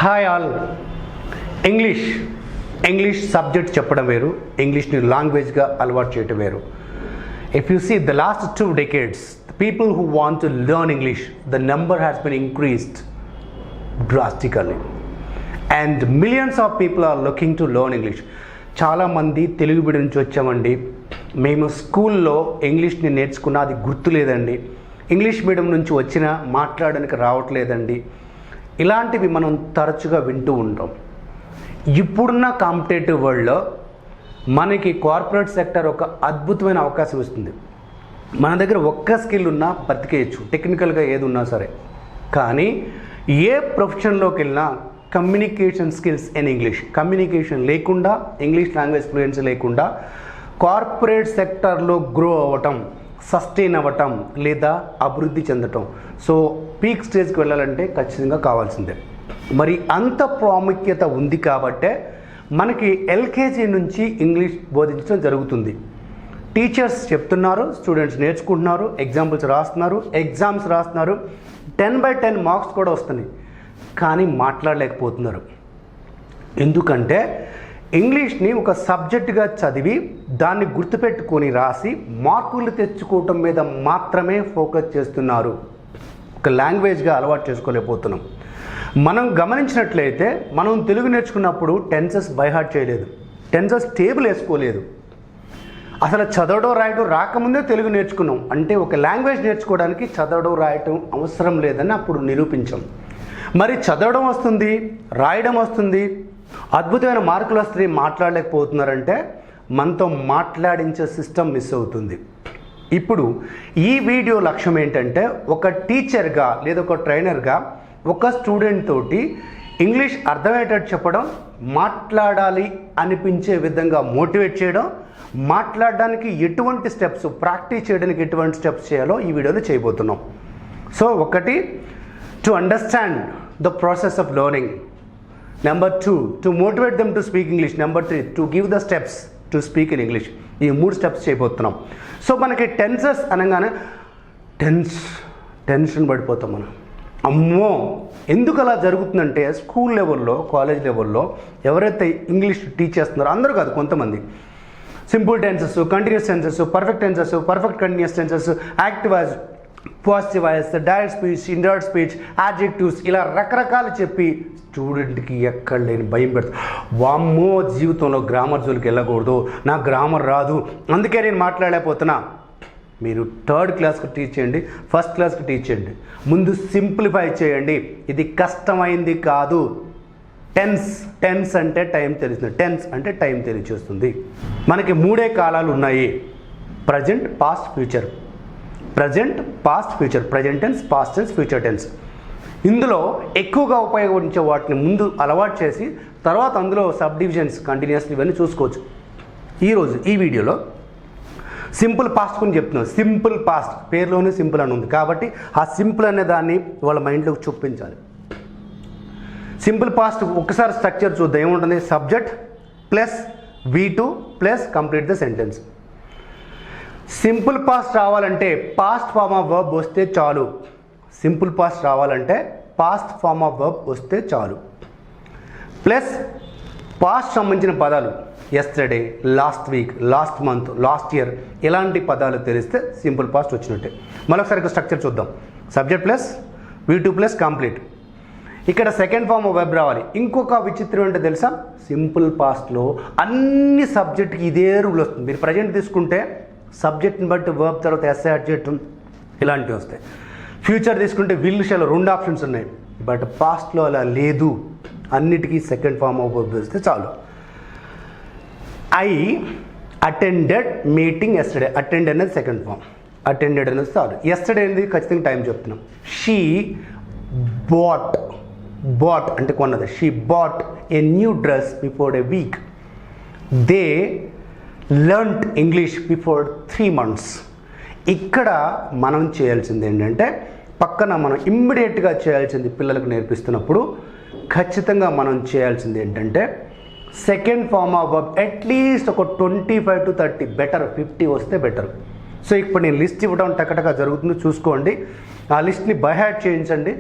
Hi all. English subject చెప్పడం వేరు, ఇంగ్లీష్ని లాంగ్వేజ్గా అలవాటు చేయటం వేరు. If you see the last 2 decades, the people who want to learn English, the number has been increased drastically. And millions of people are looking to learn English. చాలామంది Telugu medium నుంచి వచ్చామండి, మేము స్కూల్లో ఇంగ్లీష్ని నేర్చుకున్నది గుర్తులేదండి, ఇంగ్లీష్ మీడియం నుంచి వచ్చినా మాట్లాడడానికి రావట్లేదండి, ఇలాంటివి మనం తరచుగా వింటూ ఉంటాం. ఇప్పుడున్న కాంపిటేటివ్ వరల్డ్లో మనకి కార్పొరేట్ సెక్టర్ ఒక అద్భుతమైన అవకాశం ఇస్తుంది. మన దగ్గర ఒక్క స్కిల్ ఉన్నా బతికేయచ్చు, టెక్నికల్గా ఏది ఉన్నా సరే. కానీ ఏ ప్రొఫెషన్లోకి వెళ్ళినా communication skills in English, communication లేకుండా, ఇంగ్లీష్ లాంగ్వేజ్ ఫ్లూయెన్సీ లేకుండా కార్పొరేట్ సెక్టర్లో గ్రో అవ్వటం, సస్టైన్ అవ్వటం లేదా అభివృద్ధి చెందటం, సో పీక్ స్టేజ్కి వెళ్ళాలంటే ఖచ్చితంగా కావాల్సిందే. మరి అంత ప్రాముఖ్యత ఉంది కాబట్టే మనకి ఎల్కేజీ నుంచి ఇంగ్లీష్ బోధించడం జరుగుతుంది. టీచర్స్ చెప్తున్నారు, స్టూడెంట్స్ నేర్చుకుంటున్నారు, ఎగ్జాంపుల్స్ రాస్తున్నారు, ఎగ్జామ్స్ రాస్తున్నారు, 10/10 మార్క్స్ కూడా వస్తున్నాయి. కానీ మాట్లాడలేకపోతున్నారు. ఎందుకంటే ఇంగ్లీష్ని ఒక సబ్జెక్టుగా చదివి దాన్ని గుర్తుపెట్టుకొని రాసి మార్కులు తెచ్చుకోవటం మీద మాత్రమే ఫోకస్ చేస్తున్నారు. ఒక లాంగ్వేజ్గా అలవాటు చేసుకోలేకపోతున్నాం. మనం గమనించినట్లయితే మనం తెలుగు నేర్చుకున్నప్పుడు టెన్సెస్ బైహార్ట్ చేయలేదు, టెన్సెస్ టేబుల్ వేసుకోలేదు, అసలు చదవడం రాయడం రాకముందే తెలుగు నేర్చుకున్నాం. అంటే ఒక లాంగ్వేజ్ నేర్చుకోవడానికి చదవడం రాయటం అవసరం లేదని అప్పుడు నిరూపించాం. మరి చదవడం వస్తుంది, రాయడం వస్తుంది, అద్భుతమైన మార్కులు వస్తాయి, మాట్లాడలేకపోతున్నారంటే మనతో మాట్లాడించే సిస్టమ్ మిస్ అవుతుంది. ఇప్పుడు ఈ వీడియో లక్ష్యం ఏంటంటే, ఒక టీచర్గా లేదా ఒక ట్రైనర్గా ఒక స్టూడెంట్ తోటి ఇంగ్లీష్ అర్థమయ్యేటట్టు చెప్పడం, మాట్లాడాలి అనిపించే విధంగా మోటివేట్ చేయడం, మాట్లాడడానికి ఎటువంటి స్టెప్స్, ప్రాక్టీస్ చేయడానికి ఎటువంటి స్టెప్స్ చేయాలో ఈ వీడియోలో చేయబోతున్నాం. సో ఒకటి, to understand the process of learning. Number 2, to motivate them to speak English. Number 3, to give the steps to speak in English. ఈ 3 స్టెప్స్ చేయబోతున్నాం. సో మనకి టెన్సెస్ అనగానే టెన్షన్ పడిపోతాం మనం. అమ్మో ఎందుకు అలా జరుగుతుందంటే, స్కూల్ లెవెల్లో, కాలేజ్ లెవెల్లో ఎవరైతే ఇంగ్లీష్ టీచ్ చేస్తున్నారో అందరూ కాదు, కొంతమంది simple tenses, continuous tenses, perfect tenses, perfect continuous tenses, active voice, positive voice, direct speech, indirect speech, adjectives, ఇలా రకరకాలు చెప్పి స్టూడెంట్కి ఎక్కడ లేని భయం పెడతారు. వామ్మో జీవితంలో గ్రామర్ జోలికి వెళ్ళకూడదు, నాకు గ్రామర్ రాదు, అందుకే నేను మాట్లాడలేకపోతున్నా. మీరు 3rd క్లాస్కి టీచ్ చేయండి, 1st క్లాస్కి టీచ్ చేయండి, ముందు సింప్లిఫై చేయండి. ఇది కష్టమైంది కాదు. టెన్స్ అంటే టైం తెలుస్తుంది, టెన్స్ అంటే టైం తెలియచేస్తుంది. మనకి 3 కాలాలు ఉన్నాయి: present, past, future. Present, past, future. Present tense, past tense, future tense. ఇందులో ఎక్కువగా ఉపయోగించే వాటిని ముందు అలవాటు చేసి తర్వాత అందులో సబ్ డివిజన్స్, కంటిన్యూస్, ఇవన్నీ చూసుకోవచ్చు. ఈరోజు ఈ వీడియోలో సింపుల్ పాస్ట్ గురించి చెప్తున్నాను. సింపుల్ పాస్ట్ పేరులోనే సింపుల్ అని ఉంది కాబట్టి ఆ సింపుల్ అనే దాన్ని వాళ్ళ మైండ్లోకి చూపించాలి. సింపుల్ పాస్ట్ ఒకసారి స్ట్రక్చర్ చూద్దాం. ఏముంటుంది? Subject plus V2 plus complete the sentence. Simple past రావాలంటే పాస్ట్ ఫార్మ్ ఆఫ్ వర్బ్ వస్తే చాలు. సింపుల్ పాస్ట్ రావాలంటే పాస్ట్ ఫార్మ్ ఆఫ్ వర్బ్ వస్తే చాలు. ప్లస్ పాస్ట్ సంబంధించిన పదాలు yesterday, last week, last month, last year, ఇలాంటి పదాలు తెలిస్తే సింపుల్ పాస్ట్ వచ్చినట్టే. మరొకసారి స్ట్రక్చర్ చూద్దాం. Subject plus V2 plus complete. ఇక్కడ సెకండ్ ఫార్మ్ ఆఫ్ వర్బ్ రావాలి. ఇంకొక విచిత్రం ఏంటో తెలుసా? సింపుల్ పాస్ట్లో అన్ని సబ్జెక్ట్కి ఇదే రూల్ వస్తుంది. మీరు ప్రజెంట్ తీసుకుంటే సబ్జెక్ట్ని బట్టి వర్బ్ తర్వాత ఎస్ అడ్జెక్ట్ ఇలాంటివి వస్తాయి. ఫ్యూచర్ తీసుకుంటే విల్, షల్ 2 ఆప్షన్స్ ఉన్నాయి. బట్ పాస్ట్లో అలా లేదు. అన్నిటికీ సెకండ్ ఫార్మ్ ఆఫ్ వర్బ్ వస్తే చాలు. I attended meeting yesterday. Attend అనేది సెకండ్ ఫార్మ్, అటెండెడ్ అనేది చాలు. ఎస్టర్డే అనేది ఖచ్చితంగా టైం చెప్తున్నాం. షీ బాట్ అంటే కొన్నది. She bought a new dress before A week. They learned English before 3 months. ఇక్కడ మనం చేయాల్సింది ఏంటంటే, పక్కన మనం ఇమ్మీడియట్గా చేయాల్సింది, పిల్లలకు నేర్పిస్తున్నప్పుడు ఖచ్చితంగా మనం చేయాల్సింది ఏంటంటే, second form of verb at least ఒక 25 to 30, బెటర్ 50 వస్తే బెటర్. సో ఇప్పుడు నేను లిస్ట్ ఇవ్వడం టకటగా జరుగుతుంది, చూసుకోండి. ఆ లిస్ట్ని బై హ్యాడ్ చేయించండి.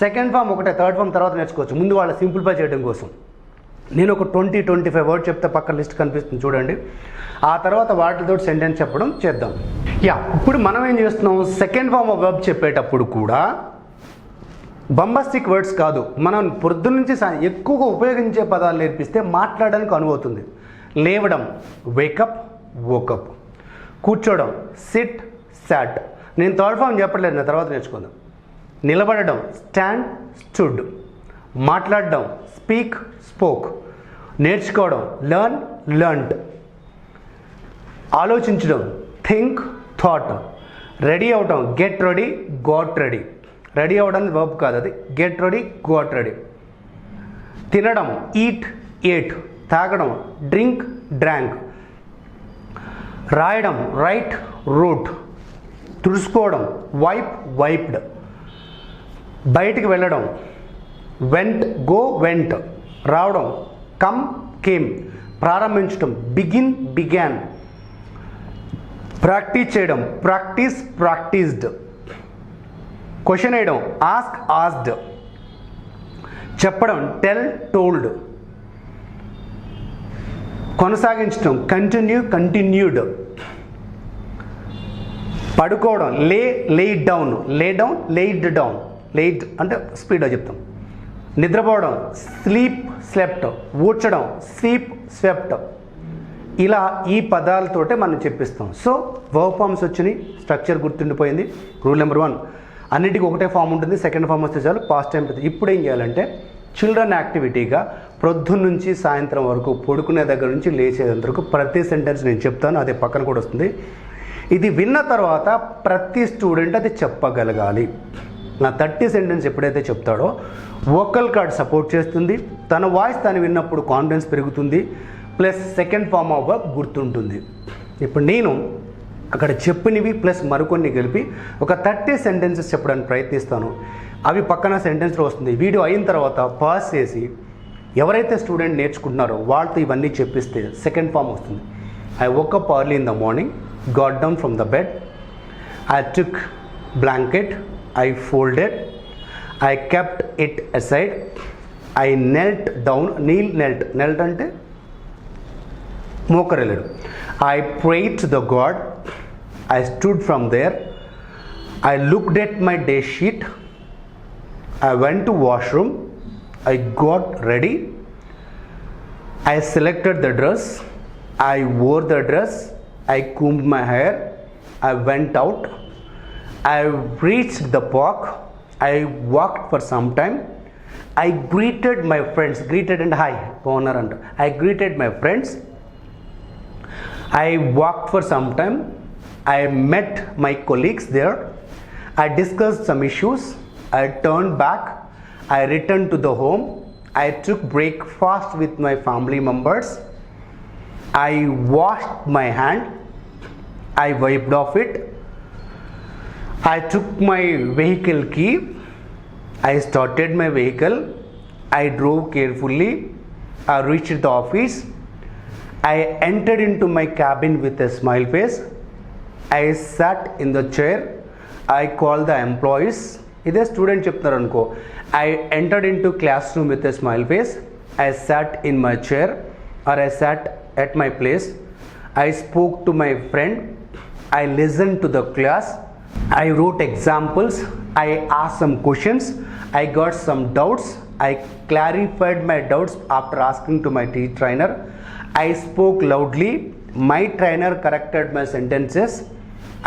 సెకండ్ ఫామ్ ఒకటే, థర్డ్ ఫామ్ తర్వాత నేర్చుకోవచ్చు. ముందు వాళ్ళ సింప్లిఫై చేయడం కోసం నేను ఒక 20-25 వర్డ్ చెప్తే పక్కన లిస్ట్ కనిపిస్తుంది చూడండి. ఆ తర్వాత వాటితో సెంటెన్స్ చెప్పడం చేద్దాం. ఇప్పుడు మనం ఏం చేస్తున్నాం, సెకండ్ ఫామ్ ఆఫ్ వర్బ్ చెప్పేటప్పుడు కూడా బంబాస్టిక్ వర్డ్స్ కాదు, మనం పొద్దున్న నుంచి ఎక్కువగా ఉపయోగించే పదాలు నేర్పిస్తే మాట్లాడడానికి అనువవుతుంది. లేవడం వేకప్ వోకప్, కూర్చోవడం సిట్ సాట్. నేను థర్డ్ ఫామ్ చెప్పట్లేదు, నా తర్వాత నేర్చుకుందాం. నిలబడడం స్టాండ్ స్టూడ్, మాట్లాడడం స్పీక్ స్పోక్, నేర్చుకోవడం లెర్న్ లెర్న్డ్, ఆలోచించడం థింక్ థాట్, రెడీ అవడం get ready got ready. Ready అవడానికి వర్బ్ కాదు, అది గెట్ రెడీ గాట్ రెడీ. తినడం ఈట్ ఏట్, తాగడం డ్రింక్ డ్రాంక్, రాయడం రైట్ రోట్, తుడుచుకోవడం వైప్ వైప్డ్, బయటికి వెళ్ళడం వెంట్ గో వెంట్, రావడం కమ్ కేమ్, ప్రారంభించడం బిగిన్ బిగాన్, ప్రాక్టీస్ చేయడం ప్రాక్టీస్ ప్రాక్టీస్డ్, క్వశ్చన్ వేయడం ఆస్క్ ఆస్క్డ్, చెప్పడం టెల్ టోల్డ్, కొనసాగించడం కంటిన్యూ కంటిన్యూడ్, పడుకోవడం లే laid down lay down laid down, laid అంటే స్పీడ్గా చెప్తాం. నిద్రపోవడం స్లీప్ స్లెప్ట్, ఊడ్చడం స్వీప్ స్వెప్ట్. ఇలా ఈ పదాలతోటే మనం చెప్పిస్తాం. సో వర్బ్ ఫామ్స్ వచ్చినాయి, స్ట్రక్చర్ గుర్తుండిపోయింది. రూల్ నెంబర్ 1, అన్నిటికీ ఒకటే ఫామ్ ఉంటుంది. సెకండ్ ఫామ్ వస్తే చాలు, పాస్ట్ టైం. ఇప్పుడు ఏం చేయాలంటే చిల్డ్రన్ యాక్టివిటీగా ప్రొద్దున నుంచి సాయంత్రం వరకు, పడుకునే దగ్గర నుంచి లేచేంత వరకు ప్రతి సెంటెన్స్ నేను చెప్తాను, అదే పక్కన కూడా వస్తుంది. ఇది విన్న తర్వాత ప్రతి స్టూడెంట్ అది చెప్పగలగాలి. నా 30 సెంటెన్స్ ఎప్పుడైతే చెప్తాడో వోకల్ కార్డ్ సపోర్ట్ చేస్తుంది, తన వాయిస్ తను విన్నప్పుడు కాన్ఫిడెన్స్ పెరుగుతుంది, plus second form of verb గుర్తుంటుంది. ఇప్పుడు నేను అక్కడ చెప్పినవి ప్లస్ మరికొన్ని కలిపి ఒక 30 సెంటెన్సెస్ చెప్పడానికి ప్రయత్నిస్తాను. అవి పక్కన సెంటెన్స్లో వస్తుంది. వీడియో అయిన తర్వాత పాస్ చేసి ఎవరైతే స్టూడెంట్ నేర్చుకుంటున్నారో వాళ్ళతో ఇవన్నీ చెప్పిస్తే సెకండ్ ఫామ్ వస్తుంది. I woke up early in the morning, got down from the bed, I took blanket, I folded, I kept it aside, I knelt down, knelt అంటే మోకరెళ్ళడు. I prayed to the God, I stood from there, I looked at my day sheet, I went to washroom, I got ready, I selected the dress, I wore the dress, I combed my hair, I went out, I reached the park, I walked for some time, I greeted my friends, greeted and hi, I greeted my friends, I walked for some time, I met my colleagues there, I discussed some issues, I turned back, I returned to the home, I took breakfast with my family members, I washed my hand, I wiped off it, I took my vehicle key, I started my vehicle, I drove carefully, I reached the office, I entered into my cabin with a smile face, I sat in the chair, I called the employees. ఇదే student చెప్తున్నారు అనుకో, I entered into classroom with a smile face, I sat in my chair or I sat at my place, I spoke to my friend, I listened to the class, I wrote examples, I asked some questions, I got some doubts, I clarified my doubts after asking to my trainer, I spoke loudly, my trainer corrected my sentences,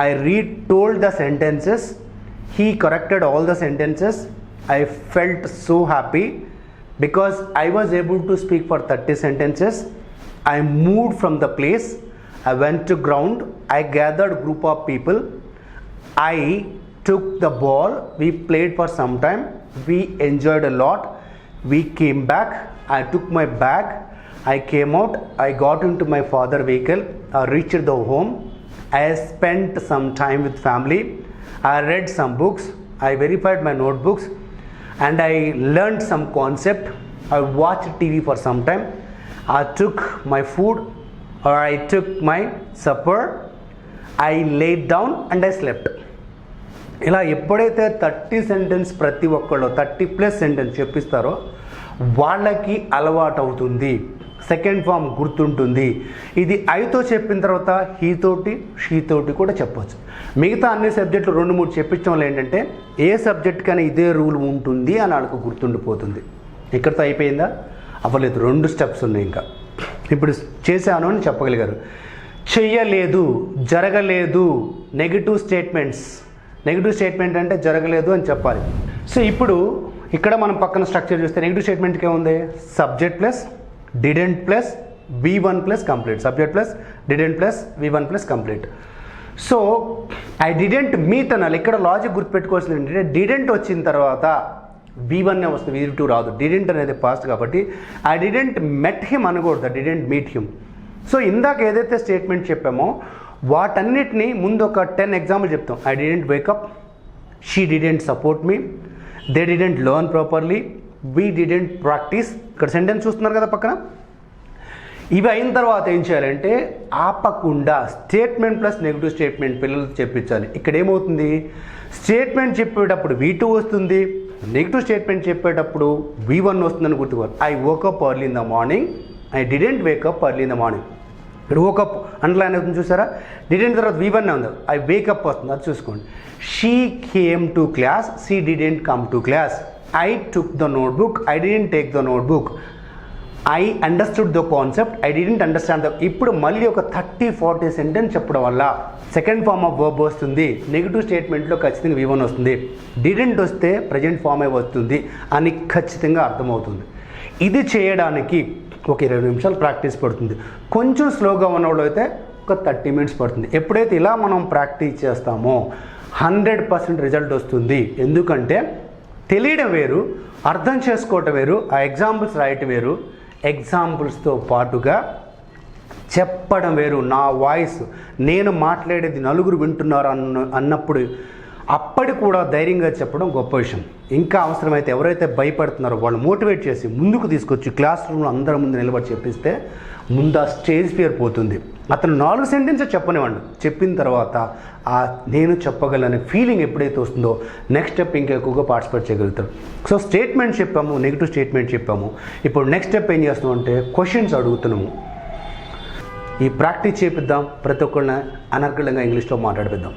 I retold the sentences, he corrected all the sentences, I felt so happy because I was able to speak for 30 sentences. I moved from the place, I went to ground, I gathered group of people, I took the ball, we played for some time, we enjoyed a lot, we came back, I took my bag, I came out, I got into my father's vehicle, I reached the home, I spent some time with family, I read some books, I verified my notebooks, and I learned some concept, I watched TV for some time, I took my food or I took my supper, I laid down and I slept. ఇలా ఎప్పుడైతే 30 sentence ప్రతి ఒక్కళ్ళు 30+ sentence చెప్పిస్తారో వాళ్ళకి అలవాటు అవుతుంది, second form గుర్తుంటుంది. ఇది ఐతో చెప్పిన తర్వాత హీతోటి షీతోటి కూడా చెప్పవచ్చు. మిగతా అన్ని సబ్జెక్టులు 2-3 చెప్పించడం వల్ల ఏంటంటే ఏ సబ్జెక్ట్ కన్నా ఇదే రూల్ ఉంటుంది అని వాళ్ళకు గుర్తుండిపోతుంది. ఇక్కడితో అయిపోయిందా? అవ్వలేదు, 2 స్టెప్స్ ఉన్నాయి ఇంకా. ఇప్పుడు చేశాను అని చెప్పగలిగారు. చెయ్యలేదు, జరగలేదు, నెగిటివ్ స్టేట్మెంట్స్. నెగిటివ్ స్టేట్మెంట్ అంటే జరగలేదు అని చెప్పాలి. సో ఇప్పుడు ఇక్కడ మనం పక్కన స్ట్రక్చర్ చూస్తే నెగిటివ్ స్టేట్మెంట్కి ఏముంది? Subject plus didn't plus V1 plus complete. Subject plus didn't plus V1 plus complete. So I didn't meet అనాలి. ఇక్కడ లాజిక్ గుర్తుపెట్టుకోవాల్సింది ఏంటంటే డిడెంట్ వచ్చిన తర్వాత V1 వస్తుంది, V2 రాదు. డిడెంట్ అనేది పాస్ట్ కాబట్టి ఐ డిడెంట్ మెట్ హిమ్ అనకూడదు, డిడెంట్ మీట్ హిమ్. సో ఇందాక ఏదైతే స్టేట్మెంట్ చెప్పామో వాటన్నిటిని ముందు ఒక 10 ఎగ్జాంపుల్ చెప్తాం. I didn't wake up, she didn't support me, they didn't learn properly, we didn't practice. ఇక్కడ సెంటెన్స్ చూస్తున్నారు కదా పక్కన. ఇవి అయిన తర్వాత ఏం చేయాలంటే ఆపకుండా స్టేట్మెంట్ ప్లస్ నెగిటివ్ స్టేట్మెంట్ పిల్లలకి చెప్పించాలి. ఇక్కడ ఏమవుతుంది? స్టేట్మెంట్ చెప్పేటప్పుడు V2 వస్తుంది, నెగిటివ్ స్టేట్మెంట్ చెప్పేటప్పుడు V1 వస్తుందని గుర్తుకోవాలి. I woke up early in the morning, I didn't wake up early in the morning. ఇక్కడ వోకప్ అండర్లైన్ అవుతుంది చూసారా? డిడెంట్ తర్వాత V1 ఉంది, ఐ వేకప్ వస్తుంది, అది చూసుకోండి. She came to class, she didn't come to class. I took the notebook, I didn't take the notebook. I understood the concept, I didn't understand the. ఇప్పుడు మళ్ళీ ఒక 30-40 సెంటెన్స్ చెప్పడం వల్ల సెకండ్ ఫామ్ ఆఫ్ వర్బ్ వస్తుంది. Negative స్టేట్మెంట్లో ఖచ్చితంగా V1 వస్తుంది. Didn't వస్తే present ఫామే వస్తుంది అని ఖచ్చితంగా అర్థమవుతుంది. ఇది చేయడానికి ఒక 20 నిమిషాలు ప్రాక్టీస్ పడుతుంది. కొంచెం స్లోగా ఉన్నవాళ్ళు అయితే ఒక 30 మినిట్స్ పడుతుంది. ఎప్పుడైతే ఇలా మనం ప్రాక్టీస్ చేస్తామో 100% రిజల్ట్ వస్తుంది. ఎందుకంటే తెలియడం వేరు, అర్థం చేసుకోవటం వేరు, ఆ ఎగ్జాంపుల్స్ రాయటం వేరు, ఎగ్జాంపుల్స్తో పాటుగా చెప్పడం వేరు. నా వాయిస్, నేను మాట్లాడేది నలుగురు వింటున్నారు అన్నప్పుడు అప్పటి కూడా ధైర్యంగా చెప్పడం గొప్ప విషయం. ఇంకా అవసరమైతే ఎవరైతే భయపడుతున్నారో వాళ్ళు మోటివేట్ చేసి ముందుకు తీసుకొచ్చి క్లాస్ రూమ్లో అందరి ముందు నిలబడి చెప్పిస్తే ముందు ఆ స్టేజ్ ఫియర్ పోతుంది. అతను 4 సెంటెన్సెస్ చెప్పనివ్వండి, చెప్పిన తర్వాత ఆ నేను చెప్పగలనే ఫీలింగ్ ఎప్పుడైతే వస్తుందో నెక్స్ట్ స్టెప్ ఇంకా ఎక్కువగా పార్టిసిపేట్ చేయగలుగుతారు. సో స్టేట్మెంట్ చెప్పాము, నెగిటివ్ స్టేట్మెంట్ చెప్పాము. ఇప్పుడు నెక్స్ట్ స్టెప్ ఏం చేస్తున్నాం అంటే క్వశ్చన్స్ అడుగుతున్నాము. ఈ ప్రాక్టీస్ చేపిద్దాం, ప్రతి ఒక్కరిని అనర్గళంగా ఇంగ్లీష్లో మాట్లాడిపిద్దాం.